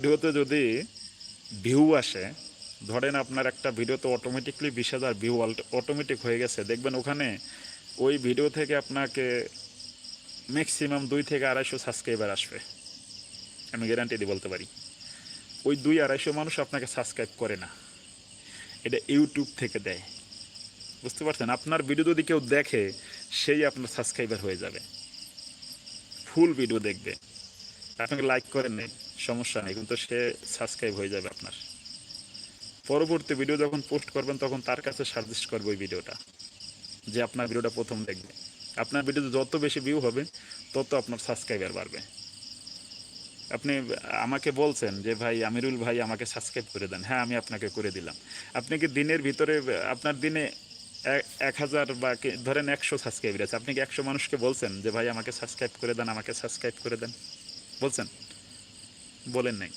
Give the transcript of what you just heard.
ভিডিওতে যদি ভিউ আসে, ধরেন আপনার একটা ভিডিওতে অটোমেটিকলি 20,000 ভিউ অটোমেটিক হয়ে গেছে, দেখবেন ওখানে ওই ভিডিও থেকে আপনাকে ম্যাক্সিমাম 200-250 সাবস্ক্রাইবার আসবে। আমি গ্যারান্টি দিয়ে বলতে পারি ওই 200-250 মানুষ আপনাকে সাবস্ক্রাইব করে না, এটা ইউটিউব থেকে দেয়। বুঝতে পারছেন? আপনার ভিডিও যদি কেউ দেখে সেই আপনার সাবস্ক্রাইবার হয়ে যাবে, ফুল ভিডিও দেখবে। আপনাকে লাইক করেন নেই সমস্যা নেই, কিন্তু সে সাবস্ক্রাইব হয়ে যাবে আপনার। পরবর্তী ভিডিও যখন পোস্ট করবেন তখন তার কাছে সাজেস্ট করবে ওই ভিডিওটা, যে আপনার ভিডিওটা প্রথম দেখবে। আপনার ভিডিওতে যত বেশি ভিউ হবে তত আপনার সাবস্ক্রাইবার বাড়বে। আপনি আমাকে বলছেন যে ভাই আমিরুল ভাই আমাকে সাবস্ক্রাইব করে দেন, হ্যাঁ আমি আপনাকে করে দিলাম। আপনি কি দিনের ভিতরে, আপনার দিনে 1,000 বা ধরেন 100 সাবস্ক্রাইবার আছে, আপনি কি 100 মানুষকে বলছেন যে ভাই আমাকে সাবস্ক্রাইব করে দেন, আমাকে সাবস্ক্রাইব করে দেন? বলছেন? বলেন নাই।